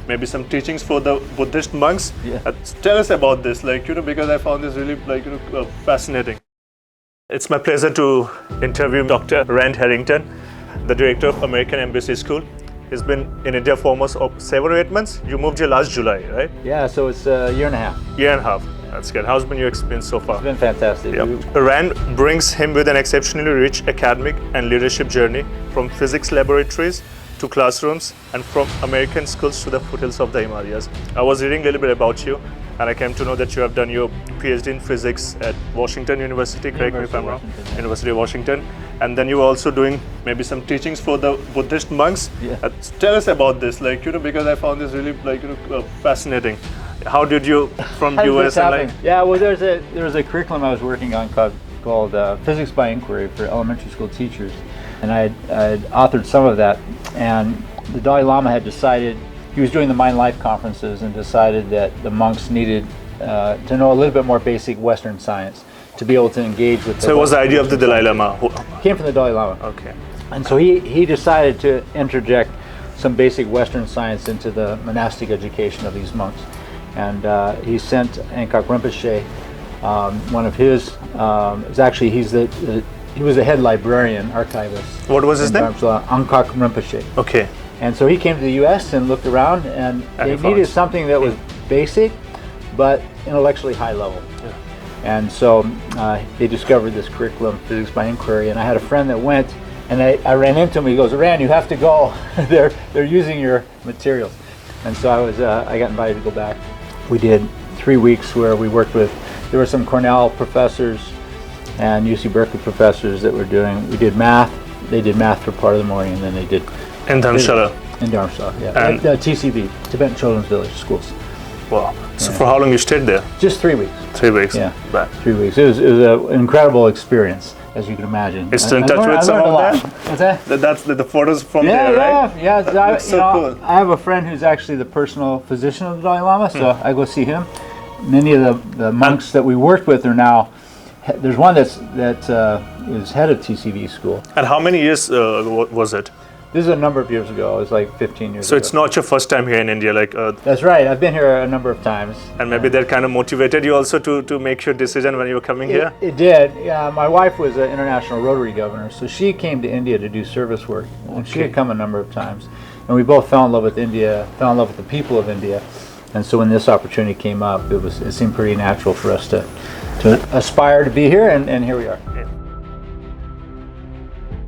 maybe some teachings for the Buddhist monks. Yeah. Tell us about this, because I found this really, fascinating. It's my pleasure to interview Dr. Harrington, the director of American Embassy School. He's been in India for almost 7 or 8 months. You moved here last July, right? Yeah, so it's a year and a half. Year and a half. That's good. How's been your experience so far? It's been fantastic. Yep. Rand brings him with an exceptionally rich academic and leadership journey, from physics laboratories to classrooms and from American schools to the foothills of the Himalayas. I was reading a little bit about you, and I came to know that you have done your PhD in physics at Washington University, correct me if I'm wrong? University of Washington. And then you were also doing maybe some teachings for the Buddhist monks. Yeah. Tell us about this, because I found this really, fascinating. How did you, from US and Yeah, well, there was a curriculum I was working on called Physics by Inquiry for elementary school teachers, and I had authored some of that. And the Dalai Lama had decided, he was doing the Mind Life conferences, and decided that the monks needed to know a little bit more basic Western science to be able to engage with. So it was the idea of the Dalai Lama? Came from the Dalai Lama. Okay. And so he decided to interject some basic Western science into the monastic education of these monks. And he sent Angkok Rinpoche, one of his, he was the head librarian, archivist. What was his name? Dharamsala, Angkok Rinpoche. Okay. And so he came to the U.S. and looked around, and they needed something that was basic, but intellectually high level. Yeah. And so they discovered this curriculum, Physics by Inquiry, and I had a friend that went, and I ran into him. He goes, "Rand, you have to go. they're using your materials." And so I got invited to go back. We did 3 weeks where we worked with, there were some Cornell professors and UC Berkeley professors that were doing, we did math. They did math for part of the morning, and then they did in Dharamsala. In Dharamsala, yeah. And TCV, Tibetan Children's Village Schools. Wow. So for how long you stayed there? Just 3 weeks. 3 weeks. Yeah. Right. 3 weeks. It was an incredible experience, as you can imagine. You're still in touch with some of that? What's that? That's the photos from there, right? Yeah. That's so cool. I have a friend who's actually the personal physician of the Dalai Lama, so I go see him. Many of the monks that we worked with are now, there's one that is head of TCV school. And how many years was it? This is a number of years ago. It was like 15 years ago. So it's not your first time here in India, That's right. I've been here a number of times. And maybe that kind of motivated you also to make your decision when you were coming here? It did. Yeah, my wife was an international Rotary governor, so she came to India to do service work. And she had come a number of times. And we both fell in love with India, fell in love with the people of India. And so when this opportunity came up, it seemed pretty natural for us to aspire to be here, and here we are.